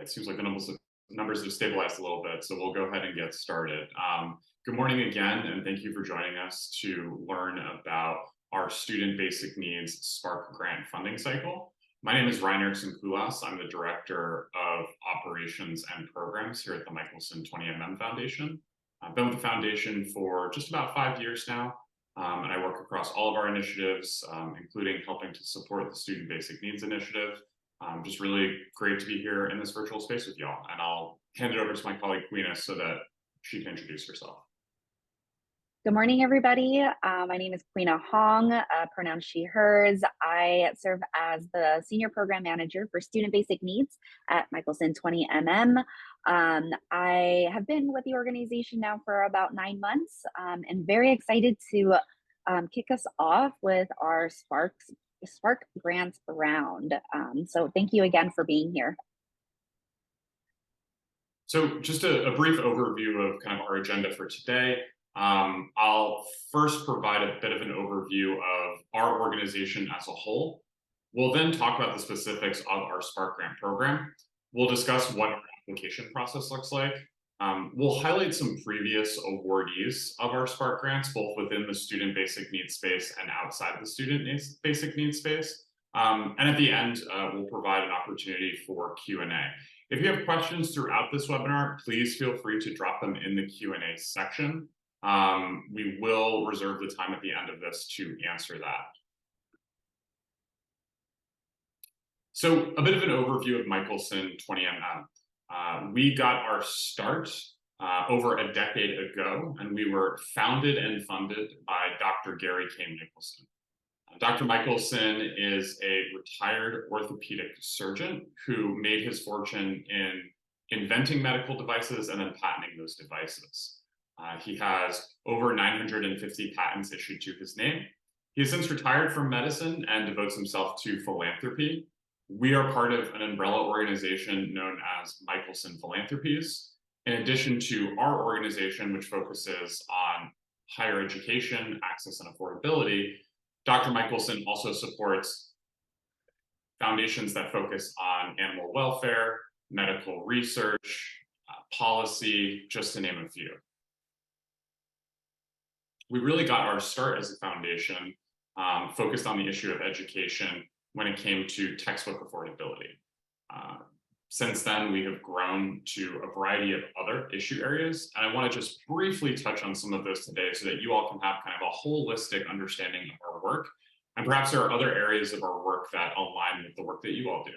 It seems like the numbers have stabilized a little bit, so we'll go ahead and get started. Good morning again, and thank you for joining us to learn about our Student Basic Needs Spark Grant funding cycle. My name is Ryan Erickson-Kulas. I'm the Director of Operations and Programs here at the Michelson 20mm Foundation. I've been with the foundation for just about 5 years now, and I work across all of our initiatives, including helping to support the Student Basic Needs Initiative. Just really great to be here in this virtual space with y'all, and I'll hand it over to my colleague Queena so that she can introduce herself. Good morning, everybody. My name is Queena Hong, pronouns she, hers. I serve as the Senior Program Manager for Student Basic Needs at Michelson 20mm. I have been with the organization now for about 9 months, and very excited to kick us off with our Spark Grants round. So thank you again for being here. So just a brief overview of kind of our agenda for today. I'll first provide a bit of an overview of our organization as a whole. We'll then talk about the specifics of our Spark Grant program. We'll discuss what our application process looks like. We'll highlight some previous awardees of our Spark Grants, both within the Student Basic Needs space and outside the Student Basic Needs space. And at the end, we'll provide an opportunity for Q&A. If you have questions throughout this webinar, please feel free to drop them in the Q&A section. We will reserve the time at the end of this to answer that. So a bit of an overview of Michelson 20mm. We got our start over a decade ago, and we were founded and funded by Dr. Gary K. Michelson. Dr. Michelson is a retired orthopedic surgeon who made his fortune in inventing medical devices and then patenting those devices. He has over 950 patents issued to his name. He has since retired from medicine and devotes himself to philanthropy. We are part of an umbrella organization known as Michelson Philanthropies. In addition to our organization, which focuses on higher education, access, and affordability, Dr. Michelson also supports foundations that focus on animal welfare, medical research, policy, just to name a few. We really got our start as a foundation focused on the issue of education when it came to textbook affordability. Since then, we have grown to a variety of other issue areas, and I want to just briefly touch on some of those today so that you all can have kind of a holistic understanding of our work, and perhaps there are other areas of our work that align with the work that you all do.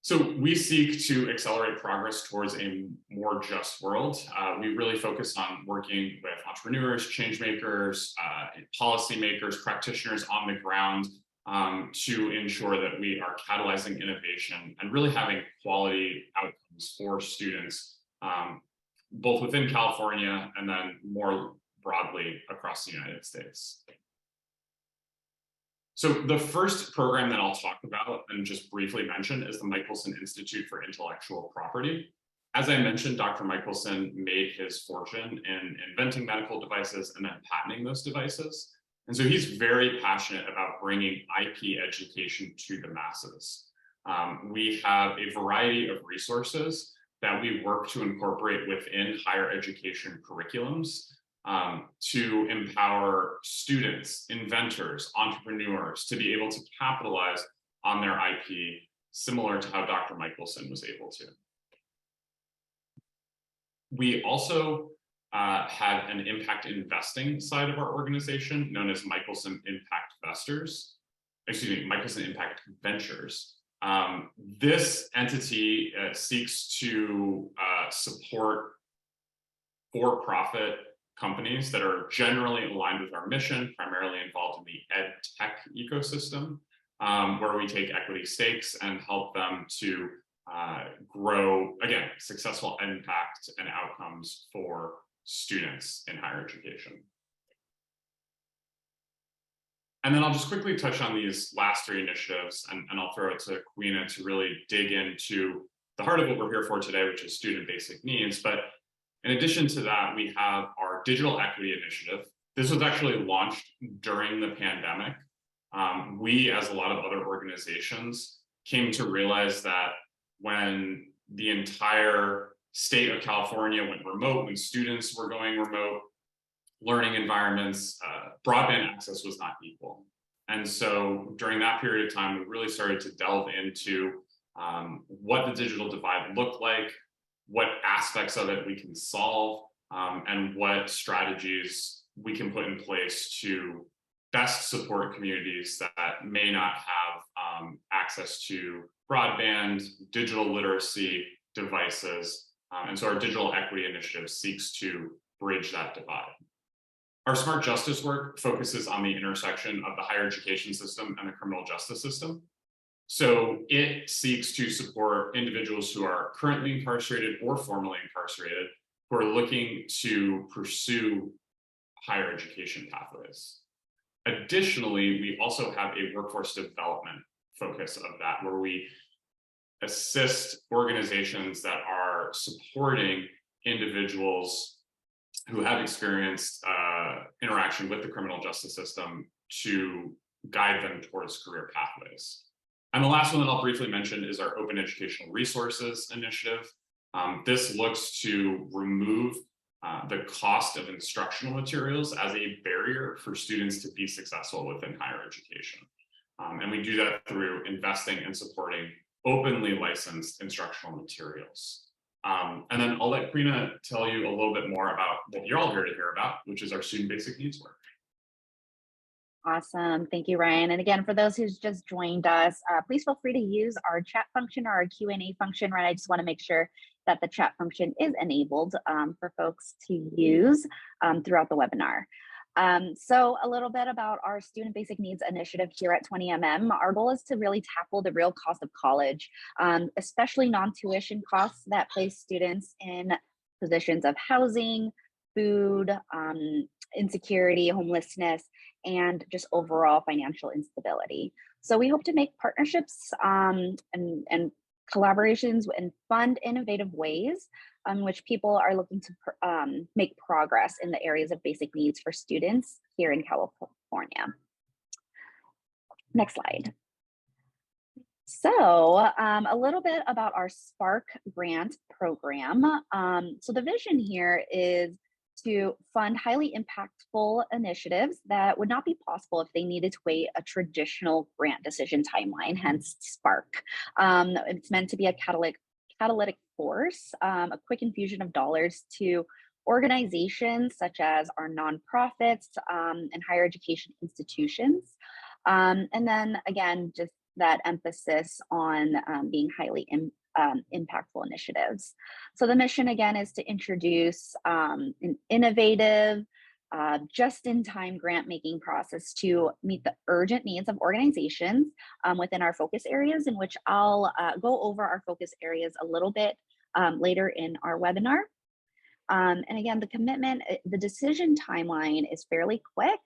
So we seek to accelerate progress towards a more just world. We really focus on working with entrepreneurs, change makers, policymakers, practitioners on the ground to ensure that we are catalyzing innovation and really having quality outcomes for students, both within California and then more broadly across the United States. So the first program that I'll talk about and just briefly mention is the Michelson Institute for Intellectual Property. As I mentioned, Dr. Michelson made his fortune in inventing medical devices and then patenting those devices. And so he's very passionate about bringing IP education to the masses. We have a variety of resources that we work to incorporate within higher education curriculums to empower students, inventors, entrepreneurs to be able to capitalize on their IP, similar to how Dr. Michelson was able to. We also have an impact investing side of our organization known as Michelson Impact Ventures. This entity seeks to support for-profit companies that are generally aligned with our mission, primarily involved in the ed tech ecosystem, where we take equity stakes and help them to grow, again, successful impact and outcomes for students in higher education. And then I'll just quickly touch on these last three initiatives, and I'll throw it to Queena to really dig into the heart of what we're here for today, which is student basic needs. But in addition to that, we have our digital equity initiative. This was actually launched during the pandemic. We, as a lot of other organizations, came to realize that when the entire state of California went remote, when students were going remote, learning environments, broadband access was not equal. And so during that period of time, we really started to delve into what the digital divide looked like, what aspects of it we can solve, and what strategies we can put in place to best support communities that may not have access to broadband, digital literacy devices. And so our digital equity initiative seeks to bridge that divide. Our smart justice work focuses on the intersection of the higher education system and the criminal justice system. So it seeks to support individuals who are currently incarcerated or formerly incarcerated who are looking to pursue higher education pathways. Additionally, we also have a workforce development focus of that, where we assist organizations that are supporting individuals who have experienced interaction with the criminal justice system to guide them towards career pathways. And the last one that I'll briefly mention is our Open Educational Resources Initiative. This looks to remove the cost of instructional materials as a barrier for students to be successful within higher education. And we do that through investing and supporting openly licensed instructional materials. And then I'll let Quina tell you a little bit more about what you're all here to hear about, which is our student basic needs work. Awesome. Thank you, Ryan. And again, for those who's just joined us, please feel free to use our chat function or our Q&A function, right? I just want to make sure that the chat function is enabled for folks to use throughout the webinar. So a little bit about our Student Basic Needs Initiative here at 20MM. Our goal is to really tackle the real cost of college, especially non-tuition costs that place students in positions of housing, food, insecurity, homelessness, and just overall financial instability. So we hope to make partnerships and collaborations and fund innovative ways in which people are looking to make progress in the areas of basic needs for students here in California. Next slide. So a little bit about our Spark Grant program. So the vision here is to fund highly impactful initiatives that would not be possible if they needed to wait a traditional grant decision timeline, hence Spark. It's meant to be a catalytic force, a quick infusion of dollars to organizations such as our nonprofits and higher education institutions. And then again, just that emphasis on being highly impactful initiatives. So the mission again is to introduce an innovative, just-in-time grant-making process to meet the urgent needs of organizations within our focus areas, in which I'll go over our focus areas a little bit later in our webinar. And again, the commitment, the decision timeline is fairly quick.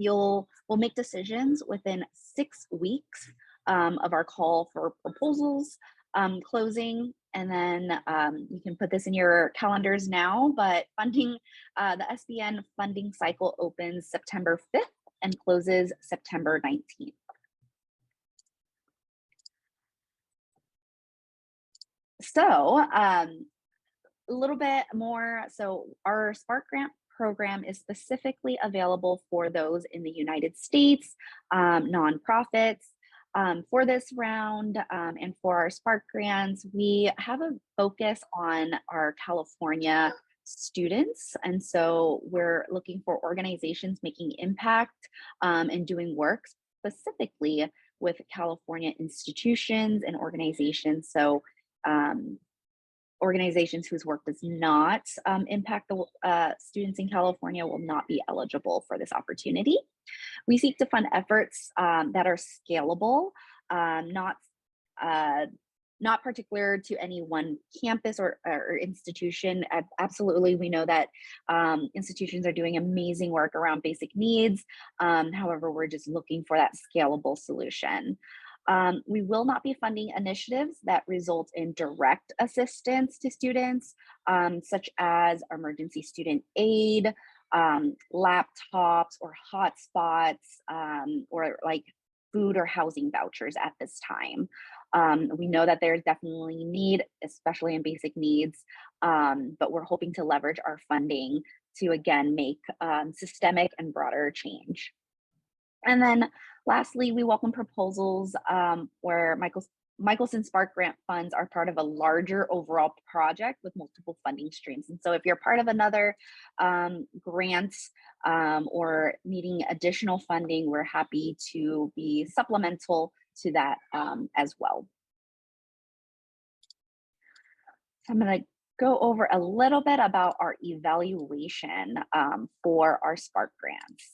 We'll make decisions within 6 weeks of our call for proposals closing. And then you can put this in your calendars now, but funding, the SBN funding cycle opens September 5th and closes September 19th. So a little bit more, so our Spark Grant program is specifically available for those in the United States, nonprofits. For this round and for our Spark grants, we have a focus on our California students. And so we're looking for organizations making impact and doing work specifically with California institutions and organizations. So organizations whose work does not impact the students in California will not be eligible for this opportunity. We seek to fund efforts that are scalable, not particular to any one campus or institution. Absolutely, we know that institutions are doing amazing work around basic needs. However, we're just looking for that scalable solution. We will not be funding initiatives that result in direct assistance to students, such as emergency student aid, laptops or hotspots, or like food or housing vouchers at this time. We know that there's definitely need, especially in basic needs, but we're hoping to leverage our funding to again make systemic and broader change. And then lastly, we welcome proposals where Michelson Spark Grant funds are part of a larger overall project with multiple funding streams. And so if you're part of another grant or needing additional funding, we're happy to be supplemental to that as well. So I'm going to go over a little bit about our evaluation for our Spark grants.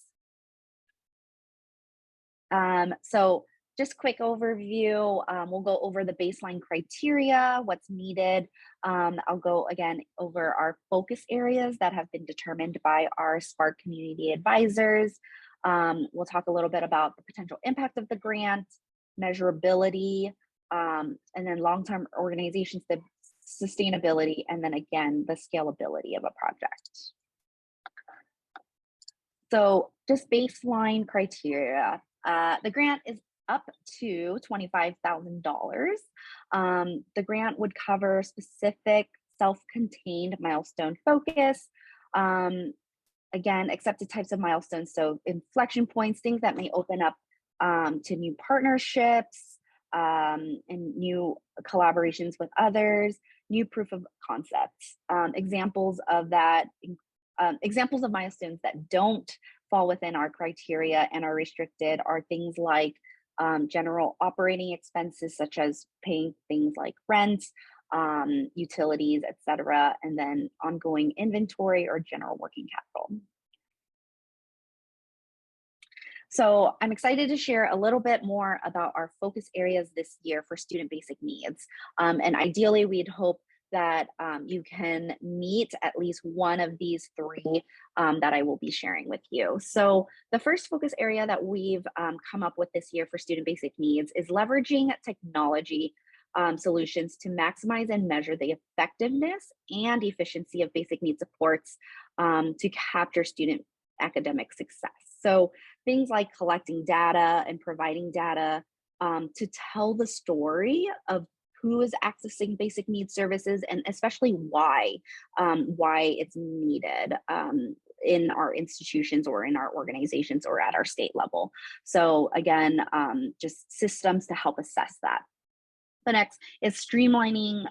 So just quick overview, we'll go over the baseline criteria, what's needed. I'll go again over our focus areas that have been determined by our Spark community advisors. We'll talk a little bit about the potential impact of the grant, measurability, and then long-term organization sustainability, and then again, the scalability of a project. So just baseline criteria. The grant is up to $25,000. The grant would cover specific self-contained milestone focus. Again, accepted types of milestones, so inflection points, things that may open up to new partnerships and new collaborations with others, new proof of concepts. Examples of that, examples of milestones that don't fall within our criteria and are restricted are things like general operating expenses, such as paying things like rent, utilities, etc., and then ongoing inventory or general working capital. So I'm excited to share a little bit more about our focus areas this year for student basic needs. And ideally, we'd hope that you can meet at least one of these three that I will be sharing with you. So the first focus area that we've come up with this year for student basic needs is leveraging technology solutions to maximize and measure the effectiveness and efficiency of basic needs supports to capture student academic success. So things like collecting data and providing data to tell the story of who is accessing basic needs services, and especially why it's needed in our institutions or in our organizations or at our state level. So again, just systems to help assess that. The next is streamlining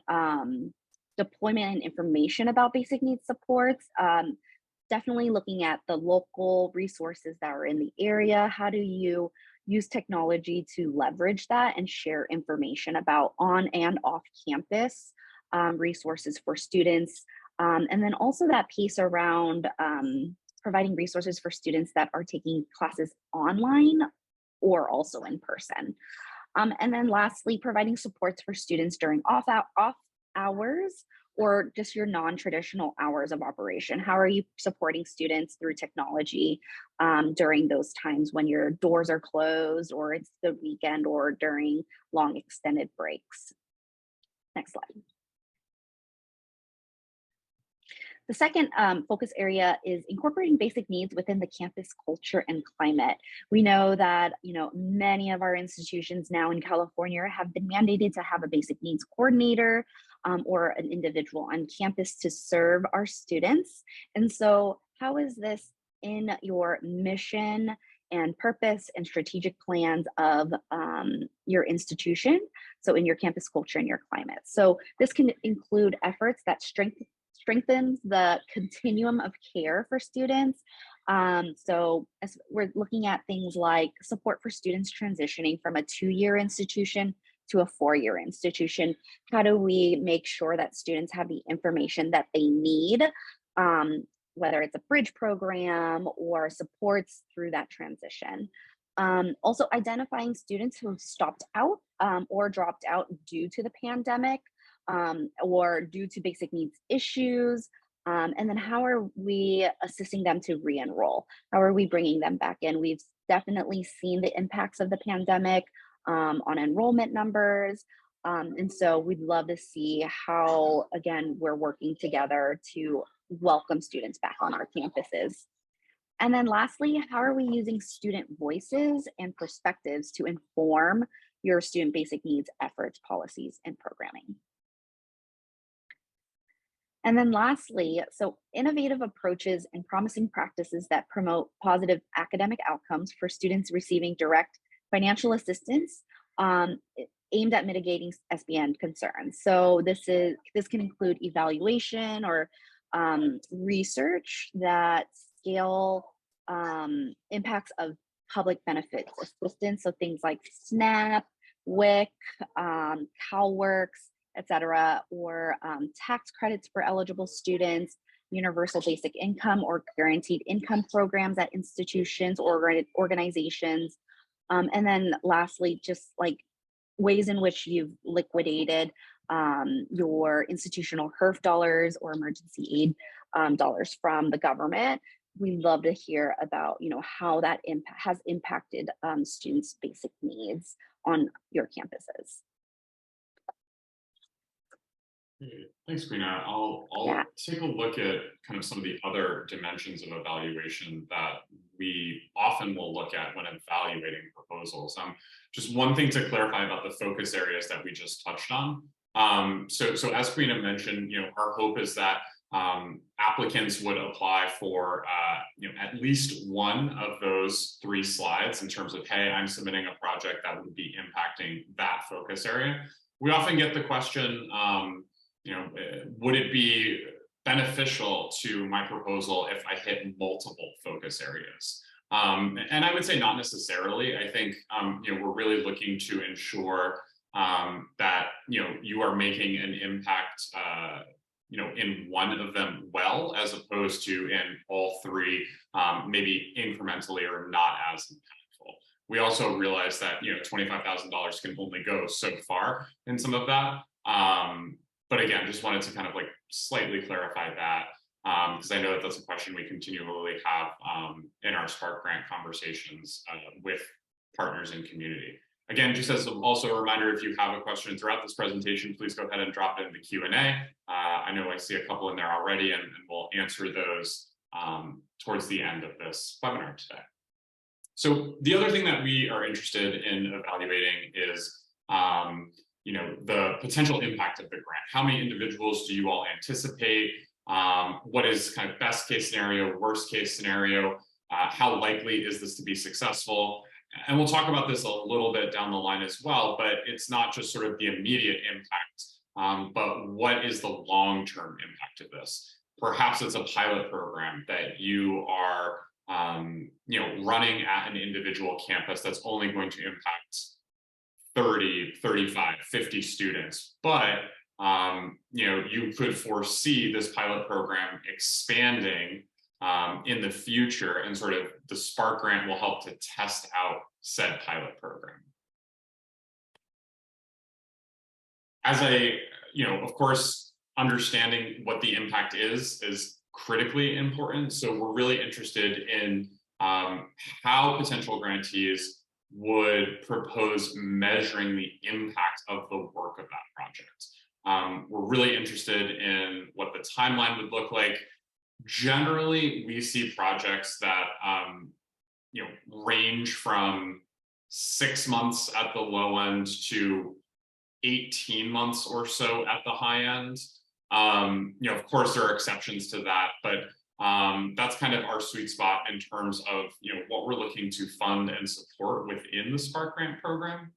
deployment and information about basic needs supports. Definitely looking at the local resources that are in the area. How do you use technology to leverage that and share information about on and off campus resources for students? And then also that piece around providing resources for students that are taking classes online or also in person. And then lastly, providing supports for students during off hours or just your non-traditional hours of operation. How are you supporting students through technology during those times when your doors are closed or it's the weekend or during long extended breaks? Next slide. The second focus area is incorporating basic needs within the campus culture and climate. We know that many of our institutions now in California have been mandated to have a basic needs coordinator or an individual on campus to serve our students. And so how is this in your mission and purpose and strategic plans of your institution? So in your campus culture and your climate. So this can include efforts that strengthens the continuum of care for students. So as we're looking at things like support for students transitioning from a 2-year institution to a 4-year institution. How do we make sure that students have the information that they need, whether it's a bridge program or supports through that transition? Also identifying students who have stopped out or dropped out due to the pandemic, or due to basic needs issues, and then how are we assisting them to re-enroll? How are we bringing them back in? We've definitely seen the impacts of the pandemic on enrollment numbers, and so we'd love to see how, again, we're working together to welcome students back on our campuses. And then lastly, how are we using student voices and perspectives to inform your student basic needs efforts, policies, and programming? And then lastly, so innovative approaches and promising practices that promote positive academic outcomes for students receiving direct financial assistance aimed at mitigating SBN concerns. So this can include evaluation or research that scale impacts of public benefits assistance. So things like SNAP, WIC, CalWORKS, etc., or tax credits for eligible students, universal basic income or guaranteed income programs at institutions or organizations. And then lastly, just like ways in which you've liquidated your institutional HERF dollars or emergency aid dollars from the government. We'd love to hear about, how that has impacted students' basic needs on your campuses. Great. Thanks, Karina. I'll Yeah. take a look at kind of some of the other dimensions of evaluation that we often will look at when evaluating proposals. Just one thing to clarify about the focus areas that we just touched on. So as Karina mentioned, our hope is that applicants would apply for at least one of those 3 slides in terms of, hey, I'm submitting a project that would be impacting that focus area. We often get the question, would it be beneficial to my proposal if I hit multiple focus areas? And I would say not necessarily. I think we're really looking to ensure that you are making an impact in one of them well, as opposed to in all 3 maybe incrementally or not as impactful. We also realize that $25,000 can only go so far in some of that. But again, just wanted to kind of like slightly clarify that because I know that that's a question we continually have in our Spark Grant conversations with partners in community. Again, just as also a reminder, if you have a question throughout this presentation, please go ahead and drop it in the Q&A. I know I see a couple in there already, and we'll answer those towards the end of this webinar today. So the other thing that we are interested in evaluating is the potential impact of the grant. How many individuals do you all anticipate? What is kind of best case scenario, worst case scenario? How likely is this to be successful? And we'll talk about this a little bit down the line as well, but it's not just sort of the immediate impact, but what is the long-term impact of this? Perhaps it's a pilot program that you are running at an individual campus that's only going to impact 30, 35, 50 students, but you could foresee this pilot program expanding in the future, and sort of the Spark Grant will help to test out said pilot program. As of course, understanding what the impact is critically important. So we're really interested in how potential grantees would propose measuring the impact of the work of that project. We're really interested in what the timeline would look like. Generally, we see projects that range from 6 months at the low end to 18 months or so at the high end. Of course, there are exceptions to that, but that's kind of our sweet spot in terms of what we're looking to fund and support within the Spark Grant program.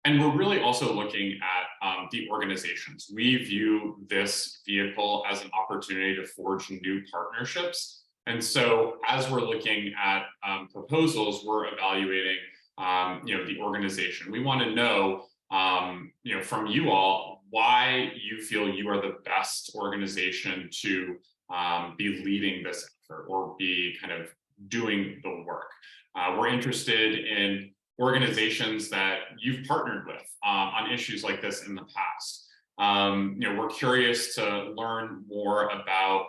And we're really also looking at the organizations. We view this vehicle as an opportunity to forge new partnerships. And so as we're looking at proposals, we're evaluating the organization. We want to know from you all why you feel you are the best organization to be leading this effort or be kind of doing the work. We're interested in organizations that you've partnered with on issues like this in the past. We're curious to learn more about,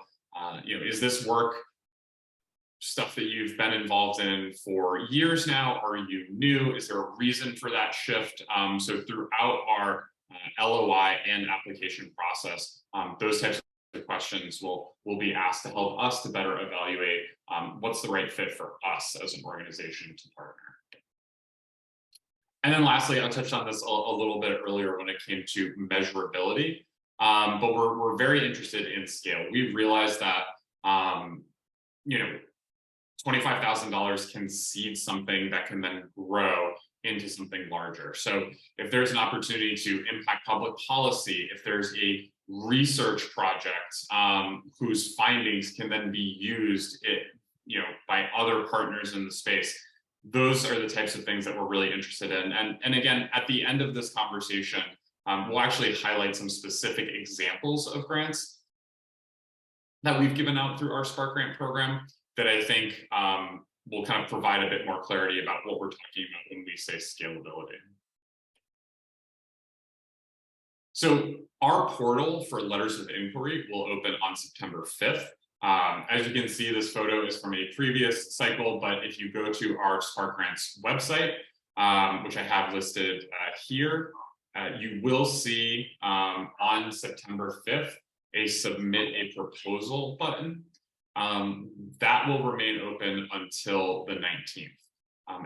is this work stuff that you've been involved in for years now? Are you new? Is there a reason for that shift? So throughout our LOI and application process, those types of questions will be asked to help us to better evaluate what's the right fit for us as an organization to partner. And then lastly, I touched on this a little bit earlier when it came to measurability, but we're very interested in scale. We've realized that $25,000 can seed something that can then grow into something larger. So if there's an opportunity to impact public policy, if there's a research project whose findings can then be used by other partners in the space, those are the types of things that we're really interested in. And again, at the end of this conversation, we'll actually highlight some specific examples of grants that we've given out through our Spark Grant program that I think will kind of provide a bit more clarity about what we're talking about when we say scalability. So our portal for letters of inquiry will open on September 5th. As you can see, this photo is from a previous cycle, but if you go to our Spark Grants website, which I have listed here, you will see on September 5th, a submit a proposal button. That will remain open until the 19th.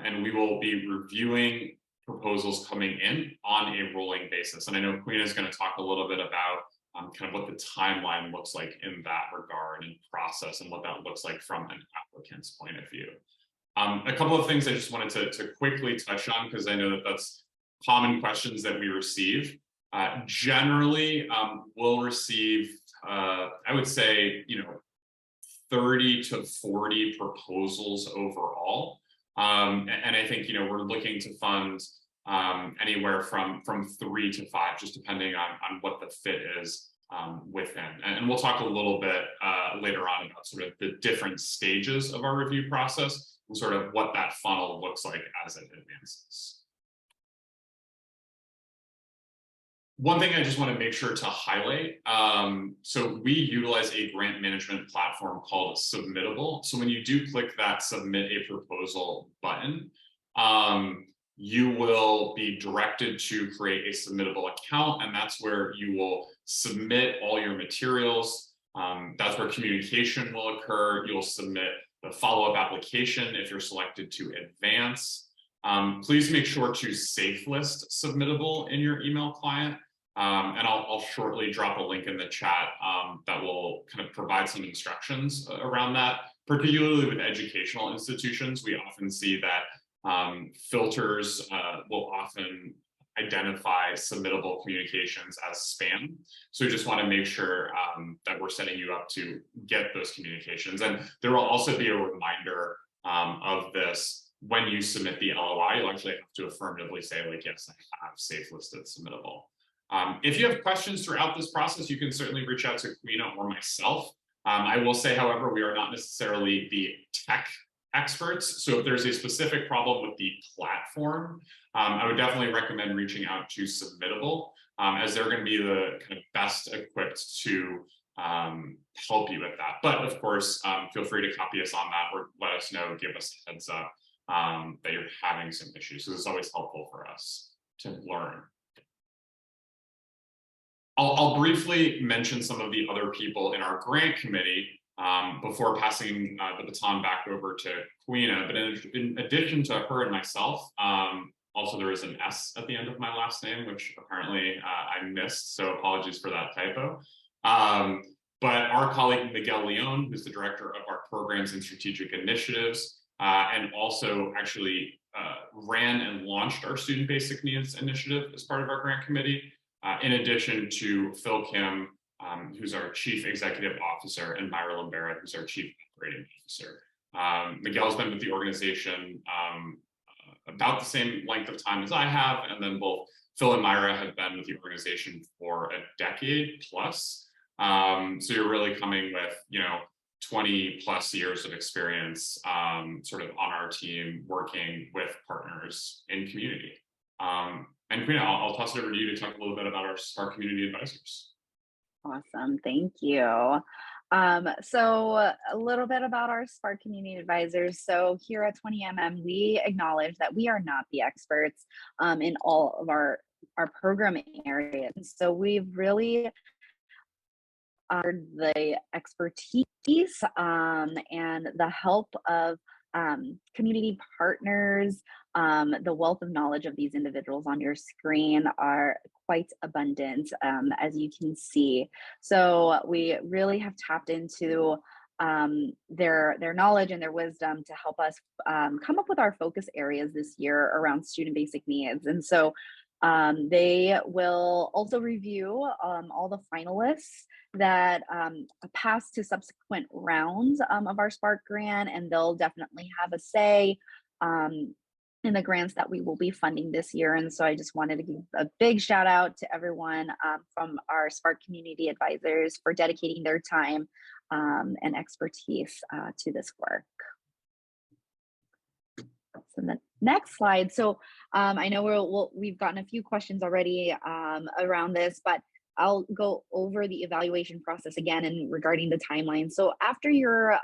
And we will be reviewing proposals coming in on a rolling basis. And I know Queen is going to talk a little bit about kind of what the timeline looks like in that regard and process and what that looks like from an applicant's point of view. A couple of things I just wanted to quickly touch on, because I know that that's common questions that we receive. Generally, we'll receive, I would say, 30 to 40 proposals overall. And I think, we're looking to fund anywhere from 3 to 5, just depending on what the fit is within. And we'll talk a little bit later on about sort of the different stages of our review process and sort of what that funnel looks like as it advances. One thing I just want to make sure to highlight, so we utilize a grant management platform called Submittable. So when you do click that submit a proposal button, you will be directed to create a Submittable account, and that's where you will submit all your materials. That's where communication will occur. You'll submit the follow-up application if you're selected to advance. Please make sure to safe list Submittable in your email client. And I'll shortly drop a link in the chat that will kind of provide some instructions around that. Particularly with educational institutions, we often see that filters will often identify Submittable communications as spam. So we just want to make sure that we're setting you up to get those communications. And there will also be a reminder of this when you submit the LOI. You'll actually have to affirmatively say, like, yes, I have safe listed Submittable. If you have questions throughout this process, you can certainly reach out to Quina or myself. I will say, however, we are not necessarily the tech experts. So if there's a specific problem with the platform, I would definitely recommend reaching out to Submittable, as they're going to be the kind of best equipped to help you with that. But of course, feel free to copy us on that or let us know, give us a heads up that you're having some issues. So it's always helpful for us to learn. I'll briefly mention some of the other people in our grant committee before passing the baton back over to Quina. But in addition to her and myself, also there is an S at the end of my last name, which apparently I missed, so apologies for that typo. But our colleague Miguel Leon, who's the director of our programs and strategic initiatives, and also actually ran and launched our Student Basic Needs initiative as part of our grant committee. In addition to Phil Kim, who's our Chief Executive Officer, and Myra Lambera, who's our Chief Operating Officer. Miguel's been with the organization about the same length of time as I have, and then both Phil and Myra have been with the organization for a decade plus. So you're really coming with, 20 plus years of experience sort of on our team working with partners in community. And Quina, I'll toss it over to you to talk a little bit about our Spark Community Advisors. Awesome, thank you. So a little bit about our Spark Community Advisors. So here at 20MM, we acknowledge that we are not the experts in all of our programming areas. So we've really the expertise and the help of community partners. The wealth of knowledge of these individuals on your screen are quite abundant, as you can see. So we really have tapped into their knowledge and their wisdom to help us come up with our focus areas this year around student basic needs. And so they will also review all the finalists that pass to subsequent rounds of our Spark grant, and they'll definitely have a say in the grants that we will be funding this year. And so I just wanted to give a big shout out to everyone from our Spark community advisors for dedicating their time and expertise to this work. So the next slide. So I know we've gotten a few questions already around this, but I'll go over the evaluation process again and regarding the timeline. So after your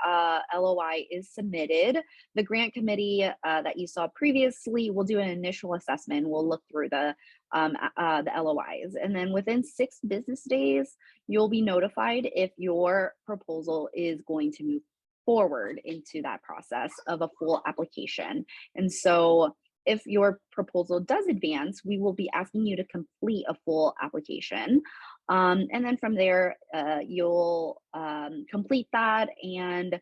LOI is submitted, the grant committee that you saw previously will do an initial assessment. We'll look through the LOIs, and then within 6 business days, you'll be notified if your proposal is going to move forward into that process of a full application. And so if your proposal does advance, we will be asking you to complete a full application. And then from there, you'll complete that, and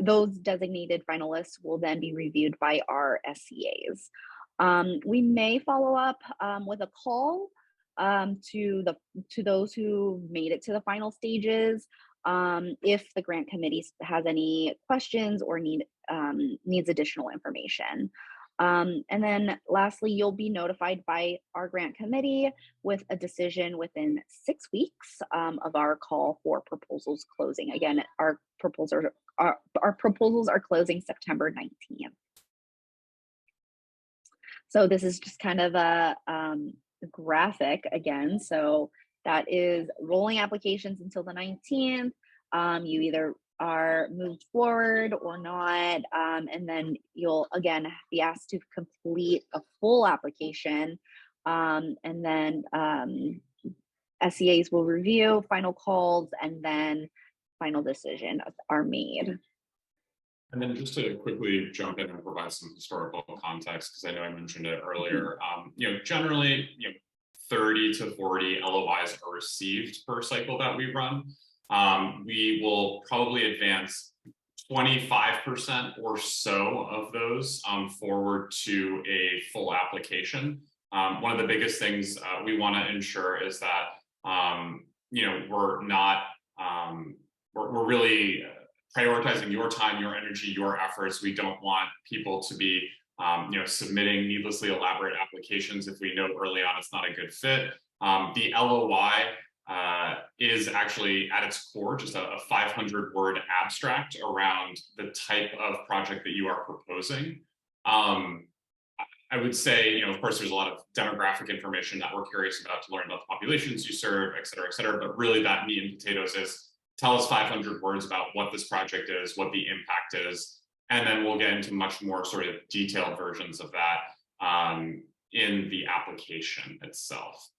those designated finalists will then be reviewed by our SCAs. We may follow up with a call to those who made it to the final stages if the grant committee has any questions or needs additional information. And then lastly, you'll be notified by our grant committee with a decision within 6 weeks of our call for proposals closing. Again, our proposals are closing September 19th. So this is just kind of a graphic again. So that is rolling applications until the 19th. You either are moved forward or not, and then you'll again be asked to complete a full application, and then SCAs will review final calls, and then final decisions are made. And then just to quickly jump in and provide some historical context, because I know I mentioned it earlier, generally, 30 to 40 LOIs are received per cycle that we run. We will probably advance 25% or so of those forward to a full application. One of the biggest things we want to ensure is that we're really prioritizing your time, your energy, your efforts. We don't want people to be submitting needlessly elaborate applications if we know early on it's not a good fit. The LOI is actually at its core just a 500-word abstract around the type of project that you are proposing. I would say, of course, there's a lot of demographic information that we're curious about to learn about the populations you serve, et cetera, but really that meat and potatoes is tell us 500 words about what this project is, what the impact is, and then we'll get into much more sort of detailed versions of that in the application itself.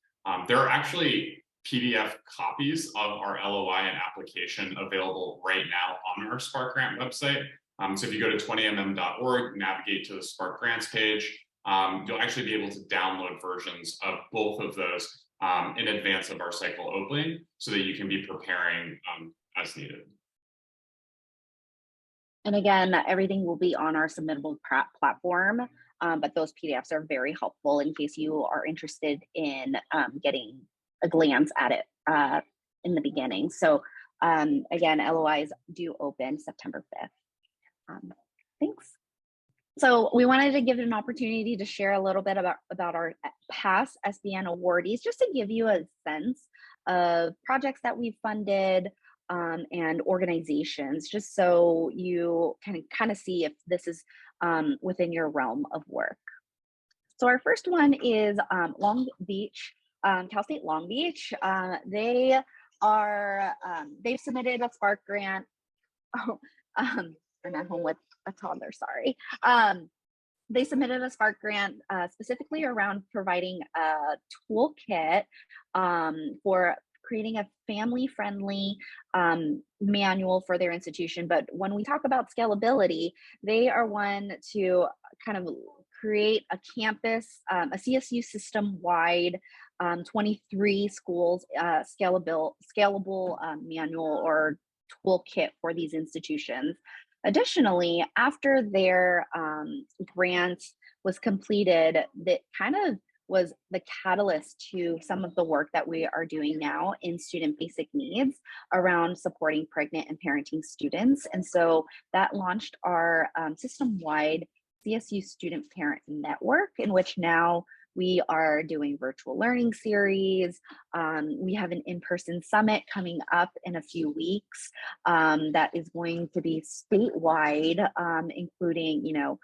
There are actually PDF copies of our LOI and application available right now on our Spark Grant website. So if you go to 20mm.org, navigate to the Spark Grants page, you'll actually be able to download versions of both of those in advance of our cycle opening so that you can be preparing as needed. And again, everything will be on our Submittable platform, but those PDFs are very helpful in case you are interested in getting a glance at it in the beginning. So again, LOIs do open September 5th. Thanks. So we wanted to give it an opportunity to share a little bit about our past SBN awardees, just to give you a sense of projects that we've funded and organizations, just so you can kind of see if this is within your realm of work. So our first one is Long Beach, Cal State Long Beach. They've submitted a Spark grant. I'm at home with a toddler, sorry. They submitted a Spark grant specifically around providing a toolkit for creating a family-friendly manual for their institution. But when we talk about scalability, they are one to kind of create a campus, a CSU system-wide 23 schools scalable manual or toolkit for these institutions. Additionally, after their grant was completed, that kind of was the catalyst to some of the work that we are doing now in student basic needs around supporting pregnant and parenting students. And so that launched our system-wide CSU Student Parent Network, in which now we are doing virtual learning series. We have an in-person summit coming up in a few weeks that is going to be statewide, including,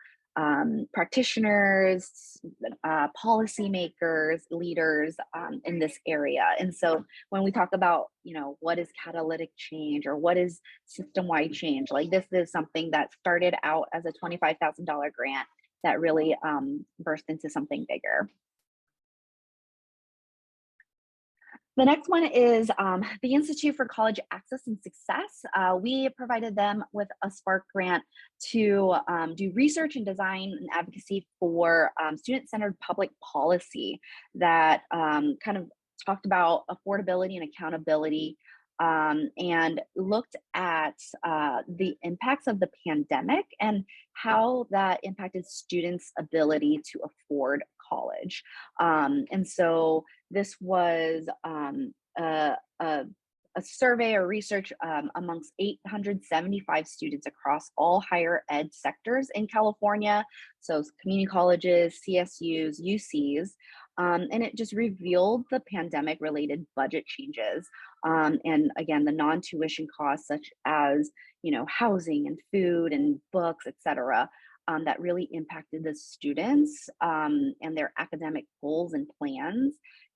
practitioners, policymakers, leaders in this area. And so when we talk about, what is catalytic change or what is system-wide change, like this is something that started out as a $25,000 grant that really burst into something bigger. The next one is the Institute for College Access and Success. We provided them with a Spark grant to do research and design and advocacy for student-centered public policy that kind of talked about affordability and accountability and looked at the impacts of the pandemic and how that impacted students' ability to afford college. And so this was a survey or research amongst 875 students across all higher ed sectors in California, so community colleges, CSUs, UCs, and it just revealed the pandemic-related budget changes, and again, the non-tuition costs such as housing and food and books, etc., that really impacted the students and their academic goals and plans,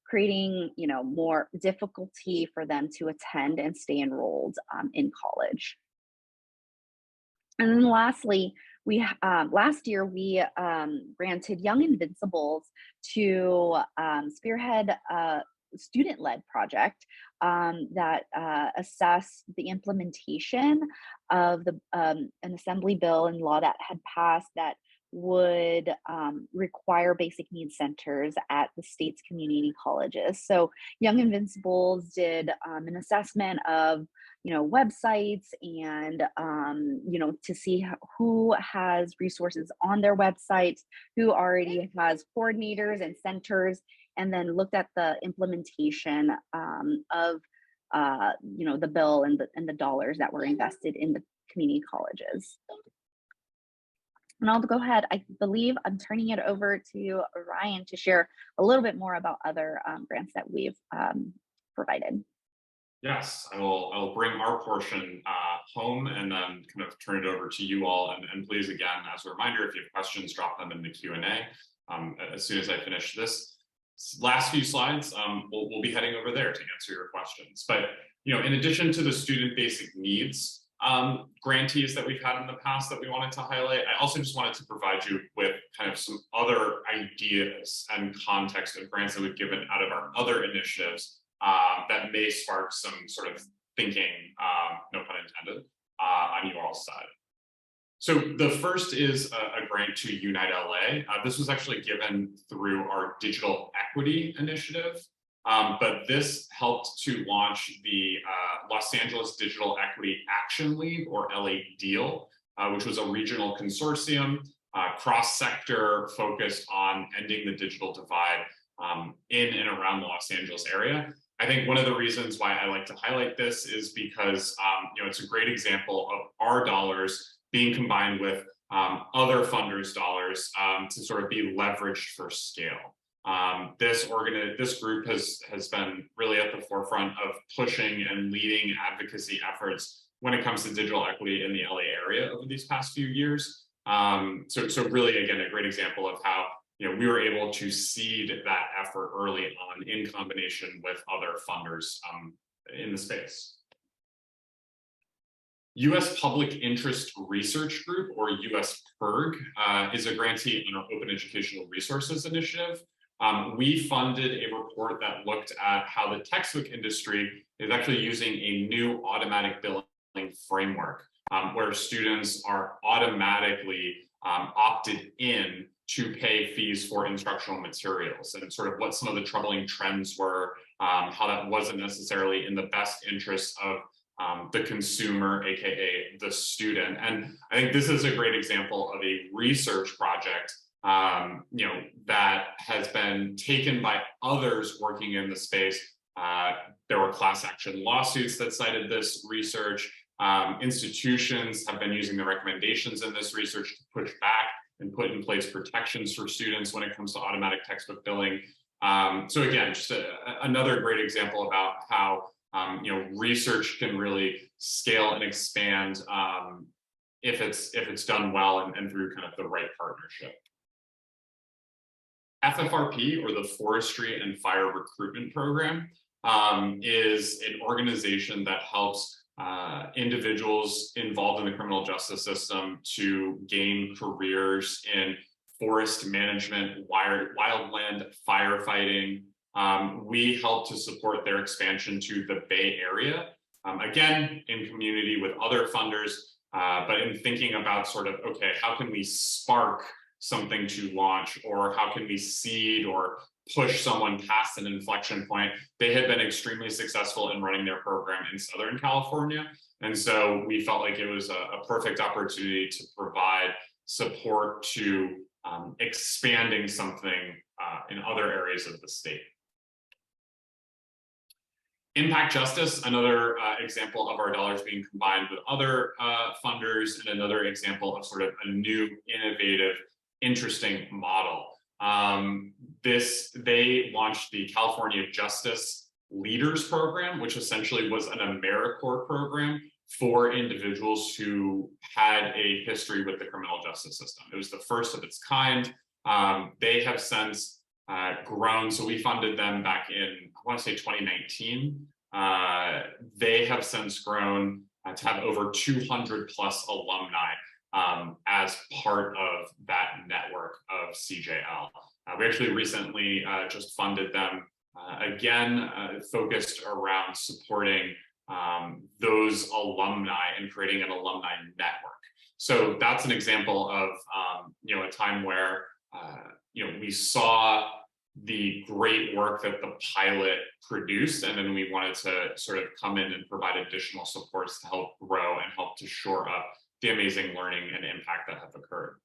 creating more difficulty for them to attend and stay enrolled in college. And then lastly, we last year we granted Young Invincibles to spearhead a student-led project that assessed the implementation of an assembly bill and law that had passed that would require basic needs centers at the state's community colleges. So Young Invincibles did an assessment of websites and to see who has resources on their websites, who already has coordinators and centers, and then looked at the implementation of the bill and the dollars that were invested in the community colleges. And I'll go ahead. I believe I'm turning it over to Ryan to share a little bit more about other grants that we've provided. Yes, I will bring our portion home and then kind of turn it over to you all. And please, again, as a reminder, if you have questions, drop them in the Q&A. As soon as I finish this last few slides, we'll be heading over there to answer your questions. But in addition to the student basic needs grantees that we've had in the past that we wanted to highlight, I also just wanted to provide you with kind of some other ideas and context of grants that we've given out of our other initiatives that may spark some sort of thinking, no pun intended, on you all's side. So the first is a grant to Unite LA. This was actually given through our digital equity initiative, but this helped to launch the Los Angeles Digital Equity Action League, or LA Deal, which was a regional consortium, cross-sector, focused on ending the digital divide in and around the Los Angeles area. I think one of the reasons why I like to highlight this is because it's a great example of our dollars being combined with other funders' dollars to sort of be leveraged for scale. This group has been really at the forefront of pushing and leading advocacy efforts when it comes to digital equity in the LA area over these past few years. So really, again, a great example of how we were able to seed that effort early on in combination with other funders in the space. U.S. Public Interest Research Group, or US PIRG, is a grantee in our Open Educational Resources Initiative. we funded a report that looked at how the textbook industry is actually using a new automatic billing framework, where students are automatically opted in to pay fees for instructional materials, and sort of what some of the troubling trends were, how that wasn't necessarily in the best interest of the consumer, aka the student. And I think this is a great example of a research project that has been taken by others working in the space. There were class action lawsuits that cited this research. Institutions have been using the recommendations in this research to push back and put in place protections for students when it comes to automatic textbook billing. So again, just another great example about how research can really scale and expand if it's done well and through kind of the right partnership. FFRP, or the Forestry and Fire Recruitment Program, is an organization that helps individuals involved in the criminal justice system to gain careers in forest management, wildland firefighting. We help to support their expansion to the Bay Area, again, in community with other funders, but in thinking about sort of, okay, how can we spark something to launch, or how can we seed or push someone past an inflection point? They had been extremely successful in running their program in Southern California. And so we felt like it was a perfect opportunity to provide support to expanding something in other areas of the state. Impact Justice, another example of our dollars being combined with other funders, and another example of sort of a new, innovative, interesting model. They launched the California Justice Leaders Program, which essentially was an AmeriCorps program for individuals who had a history with the criminal justice system. It was the first of its kind. They have since grown. So we funded them back in, I want to say 2019. They have since grown to have over 200 plus alumni as part of that network of CJL. We actually recently just funded them again, focused around supporting those alumni and creating an alumni network. So that's an example of a time where we saw the great work that the pilot produced, and then we wanted to sort of come in and provide additional supports to help grow and help to shore up the amazing learning and impact that have occurred.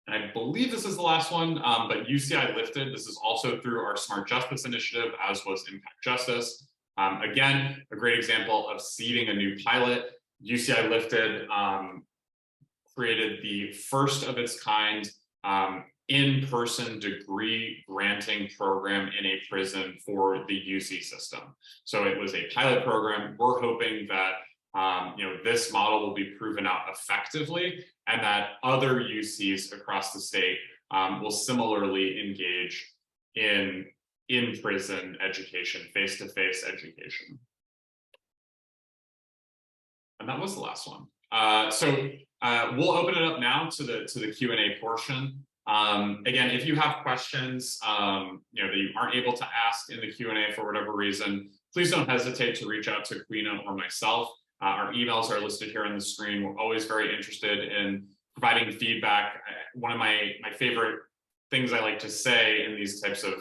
And I believe this is the last one, but UCI Lifted, this is also through our Smart Justice Initiative, as was Impact Justice. Again, a great example of seeding a new pilot. UCI Lifted created the first of its kind in-person degree granting program in a prison for the UC system. So it was a pilot program. We're hoping that this model will be proven out effectively, and that other UCs across the state will similarly engage in in-prison education, face-to-face education. And that was the last one. So we'll open it up now to the Q&A portion. Again, if you have questions that you aren't able to ask in the Q&A for whatever reason, please don't hesitate to reach out to Quina or myself. Our emails are listed here on the screen. We're always very interested in providing feedback. One of my favorite things I like to say in these types of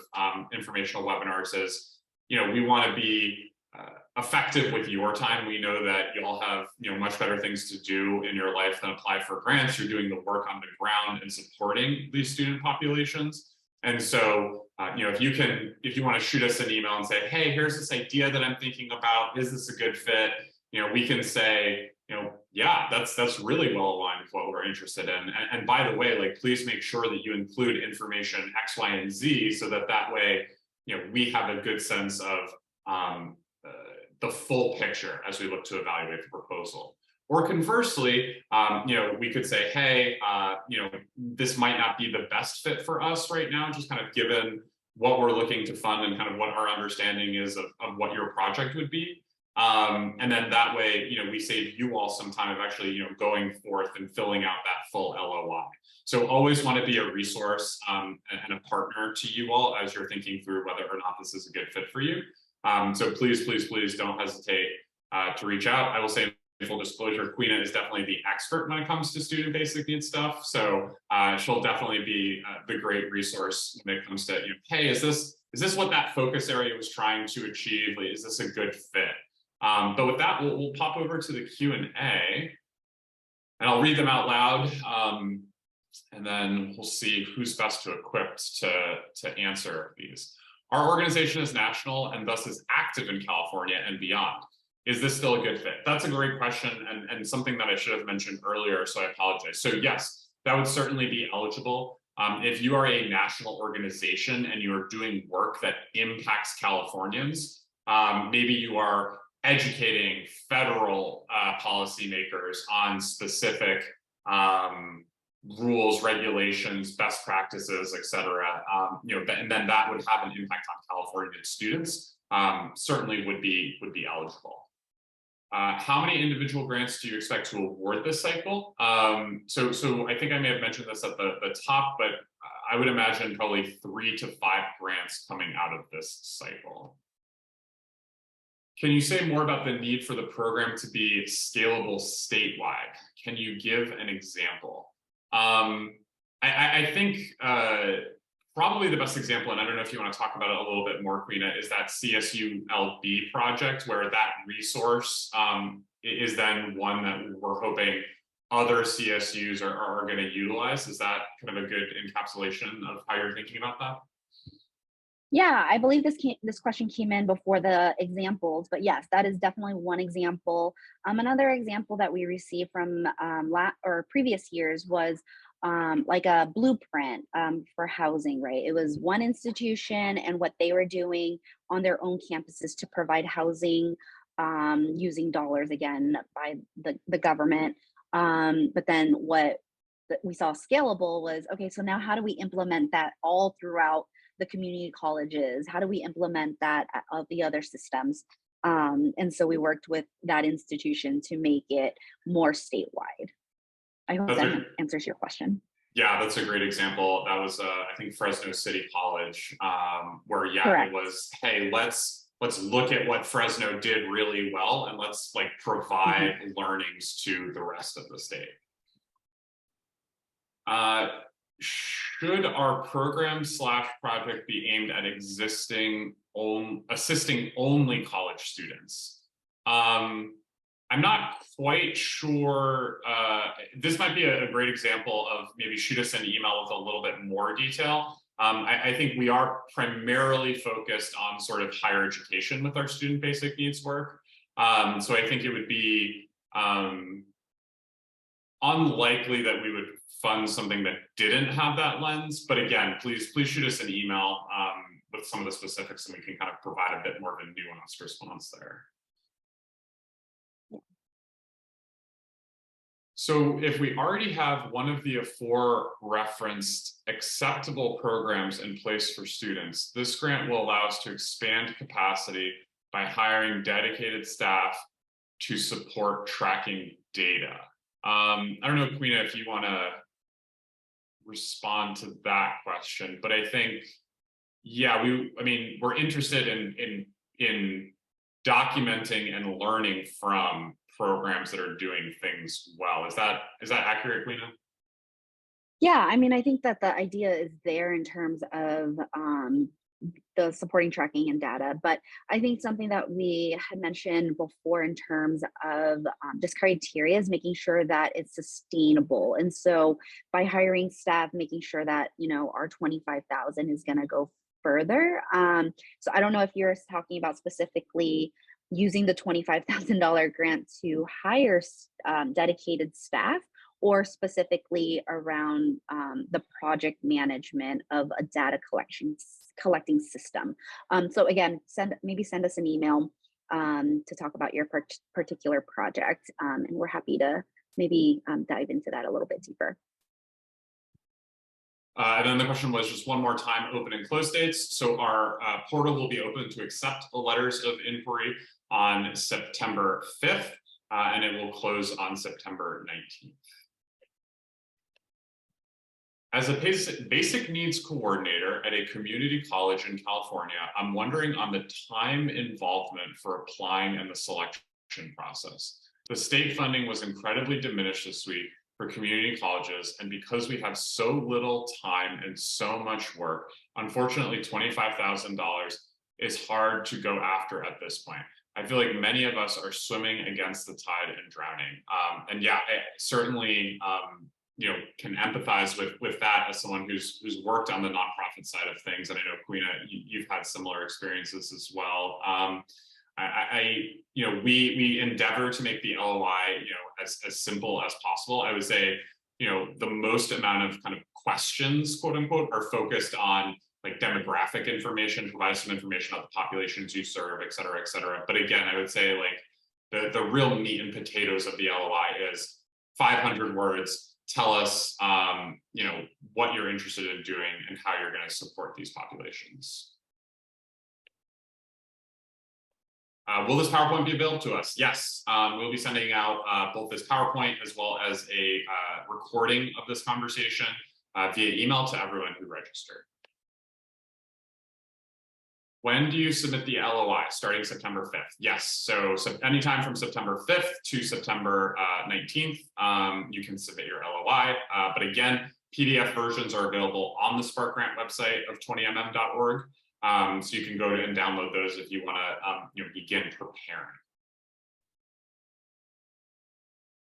informational webinars is, we want to be effective with your time. We know that you all have much better things to do in your life than apply for grants. You're doing the work on the ground and supporting these student populations. And so, if you want to shoot us an email and say, hey, here's this idea that I'm thinking about, is this a good fit? We can say, yeah, that's really well aligned with what we're interested in. And by the way, please make sure that you include information X, Y, and Z, so that way, we have a good sense of the full picture as we look to evaluate the proposal. Or conversely, we could say, hey, this might not be the best fit for us right now, just kind of given what we're looking to fund and kind of what our understanding is of what your project would be. And then that way, we save you all some time of actually, going forth and filling out that full LOI. So always want to be a resource and a partner to you all as you're thinking through whether or not this is a good fit for you. So please, please, please don't hesitate to reach out. I will say, in full disclosure, Quina is definitely the expert when it comes to student basic needs stuff. So she'll definitely be the great resource when it comes to, hey, is this what that focus area was trying to achieve? Like, is this a good fit? But with that, we'll pop over to the Q&A, and I'll read them out loud, and then we'll see who's best equipped to answer these. Our organization is national and thus is active in California and beyond. Is this still a good fit? That's a great question, and something that I should have mentioned earlier, so I apologize. So yes, that would certainly be eligible. If you are a national organization and you are doing work that impacts Californians, maybe you are educating federal policymakers on specific rules, regulations, best practices, et cetera, and then that would have an impact on California students. Certainly would be eligible. How many individual grants do you expect to award this cycle? So I think I may have mentioned this at the top, but I would imagine probably 3 to 5 grants coming out of this cycle. Can you say more about the need for the program to be scalable statewide? Can you give an example? I think probably the best example, and I don't know if you want to talk about it a little bit more, Quina, is that CSU LB project, where that resource is then one that we're hoping other CSUs are going to utilize. Is that kind of a good encapsulation of how you're thinking about that? Yeah, I believe this question came in before the examples, but yes, that is definitely one example. Another example that we received from previous years was like a blueprint for housing, right? It was one institution and what they were doing on their own campuses to provide housing using dollars, again, by the government. But then what we saw scalable was, okay, so now how do we implement that all throughout the community colleges? How do we implement that of the other systems? And so we worked with that institution to make it more statewide. I hope that answers your question. Yeah, that's a great example. That was, I think, Fresno City College, where, yeah, correct. It was, hey, let's look at what Fresno did really well, and let's provide learnings to the rest of the state. Should our program / project be aimed at assisting only college students? I'm not quite sure. This might be a great example of maybe shoot us an email with a little bit more detail. I think we are primarily focused on sort of higher education with our student basic needs work. So I think it would be unlikely that we would fund something that didn't have that lens. But again, please shoot us an email with some of the specifics, and we can kind of provide a bit more of a nuanced response there. So if we already have one of the four referenced acceptable programs in place for students, this grant will allow us to expand capacity by hiring dedicated staff to support tracking data. I don't know, Quina, if you want to respond to that question, but I think, yeah, we're interested in documenting and learning from programs that are doing things well. Is that accurate, Quina? Yeah, I mean, I think that the idea is there in terms of the supporting tracking and data, but I think something that we had mentioned before in terms of just criteria is making sure that it's sustainable. And so by hiring staff, making sure that, our 25,000 is going to go further. So I don't know if you're talking about specifically using the $25,000 grant to hire dedicated staff, or specifically around the project management of a data collecting system. So again, send us an email to talk about your particular project, and we're happy to maybe dive into that a little bit deeper. And then the question was just one more time, open and close dates. So our portal will be open to accept the letters of inquiry on September 5th, and it will close on September 19th. As a basic needs coordinator at a community college in California, I'm wondering on the time involvement for applying and the selection process. The state funding was incredibly diminished this week for community colleges, and because we have so little time and so much work, unfortunately, $25,000 is hard to go after at this point. I feel like many of us are swimming against the tide and drowning. And yeah, I certainly can empathize with that as someone who's worked on the nonprofit side of things. And I know, Quina, you've had similar experiences as well. We endeavor to make the LOI, as simple as possible. I would say, the most amount of kind of questions, quote unquote, are focused on like demographic information, provide some information about the populations you serve, et cetera, et cetera. But again, I would say like the real meat and potatoes of the LOI is 500 words. Tell us, what you're interested in doing and how you're going to support these populations. Will this PowerPoint be available to us? Yes, we'll be sending out both this PowerPoint as well as a recording of this conversation via email to everyone who registered. When do you submit the LOI? Starting September 5th. Yes, so anytime from September 5th to September 19th, you can submit your LOI. But again, PDF versions are available on the Spark Grant website of 20mm.org. So you can go and download those if you want to begin preparing.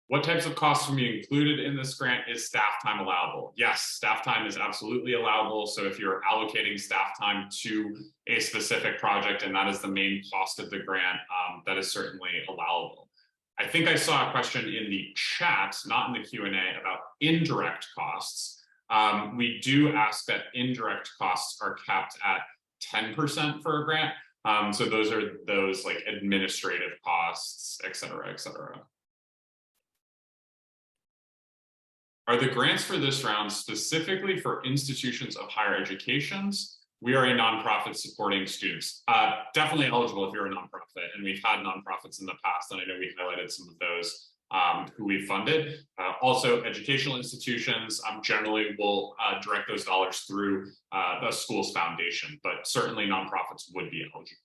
What types of costs can be included in this grant? Is staff time allowable? Yes, staff time is absolutely allowable. So if you're allocating staff time to a specific project and that is the main cost of the grant, that is certainly allowable. I think I saw a question in the chat, not in the Q&A, about indirect costs. We do ask that indirect costs are capped at 10% for a grant. So those are those like administrative costs, et cetera, et cetera. Are the grants for this round specifically for institutions of higher educations? We are a nonprofit supporting students. Definitely eligible if you're a nonprofit, and we've had nonprofits in the past, and I know we've highlighted some of those who we've funded. Also, educational institutions generally will direct those dollars through the school's foundation, but certainly nonprofits would be eligible.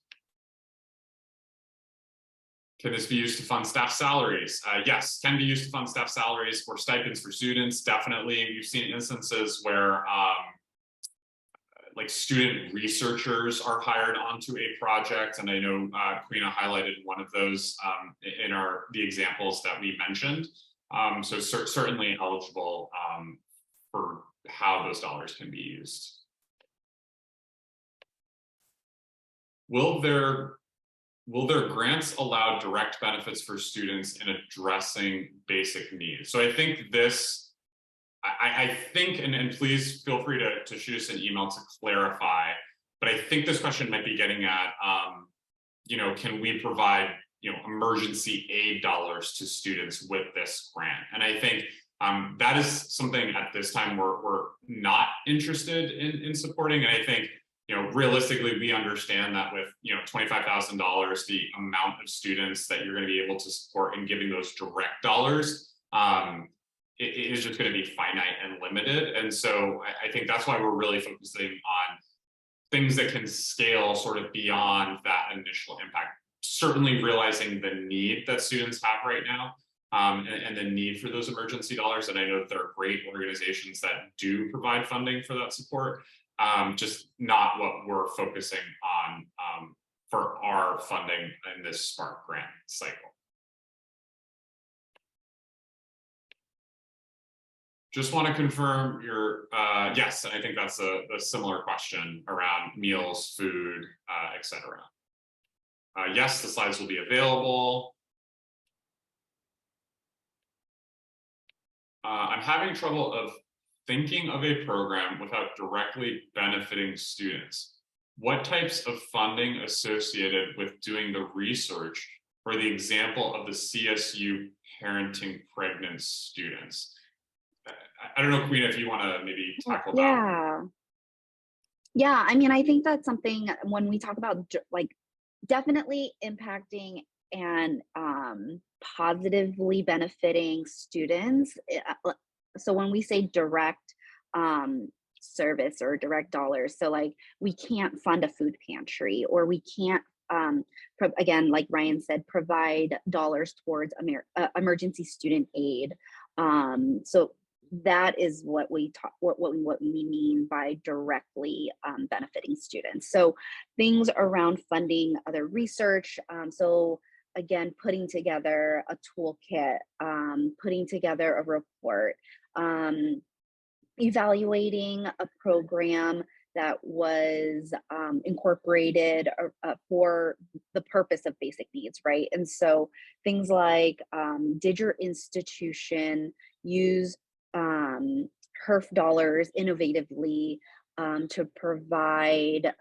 Can this be used to fund staff salaries? Yes, can be used to fund staff salaries for stipends for students. Definitely, we've seen instances where like student researchers are hired onto a project, and I know Quina highlighted one of those in the examples that we mentioned. So certainly eligible for how those dollars can be used. Will their grants allow direct benefits for students in addressing basic needs? So I think this, I think, and please feel free to shoot us an email to clarify, but I think this question might be getting at, can we provide, emergency aid dollars to students with this grant? And I think that is something at this time we're not interested in supporting. And I think, realistically, we understand that with, $25,000, the amount of students that you're going to be able to support and giving those direct dollars, it is just going to be finite and limited. And so I think that's why we're really focusing on things that can scale sort of beyond that initial impact. Certainly realizing the need that students have right now, and the need for those emergency dollars. And I know that there are great organizations that do provide funding for that support. Just not what we're focusing on for our funding in this Spark grant cycle. Just want to confirm your, yes, and I think that's a similar question around meals, food, etc. Yes, the slides will be available. I'm having trouble of thinking of a program without directly benefiting students. What types of funding associated with doing the research for the example of the CSU parenting pregnant students? I don't know, Quina, if you want to maybe tackle that. Yeah, I mean, I think that's something when we talk about like definitely impacting and positively benefiting students. So when we say direct service or direct dollars, so like we can't fund a food pantry, or we can't again, like Ryan said, provide dollars towards emergency student aid. So that is what we talk, what we mean by directly benefiting students. So things around funding other research. So again, putting together a toolkit, putting together a report, evaluating a program that was incorporated for the purpose of basic needs, right? And so things like, did your institution use HERF dollars innovatively to provide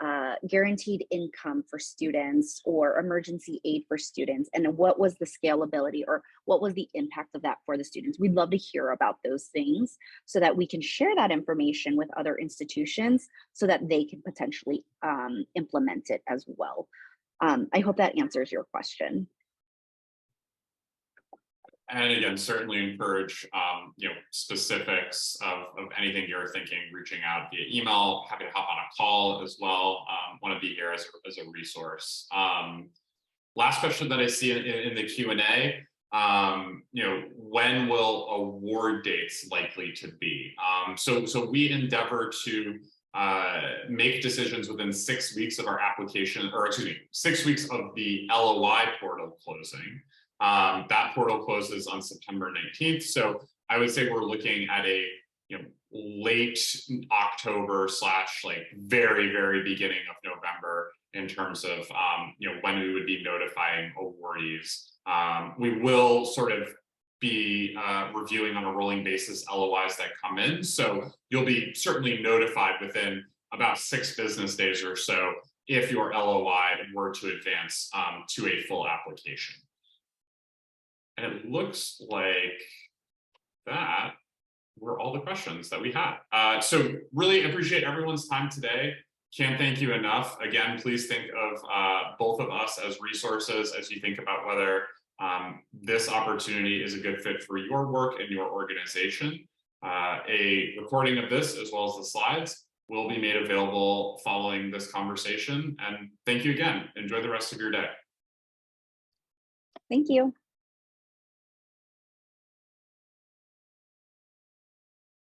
guaranteed income for students or emergency aid for students? And what was the scalability, or what was the impact of that for the students? We'd love to hear about those things so that we can share that information with other institutions so that they can potentially implement it as well. I hope that answers your question. And again, certainly encourage specifics of anything you're thinking, reaching out via email. Happy to hop on a call as well. Want to be here as a resource. Last question that I see in the Q&A. When will award dates likely to be? So we endeavor to make decisions within 6 weeks of our application, or excuse me, 6 weeks of the LOI portal closing. That portal closes on September 19th. So I would say we're looking at a late October / like very, very beginning of November in terms of when we would be notifying awardees. We will sort of be reviewing on a rolling basis LOIs that come in. So you'll be certainly notified within about 6 business days or so if your LOI were to advance to a full application. And it looks like that were all the questions that we had. So really appreciate everyone's time today. Can't thank you enough. Again, please think of both of us as resources as you think about whether this opportunity is a good fit for your work and your organization. A recording of this, as well as the slides, will be made available following this conversation. And thank you again. Enjoy the rest of your day. Thank you.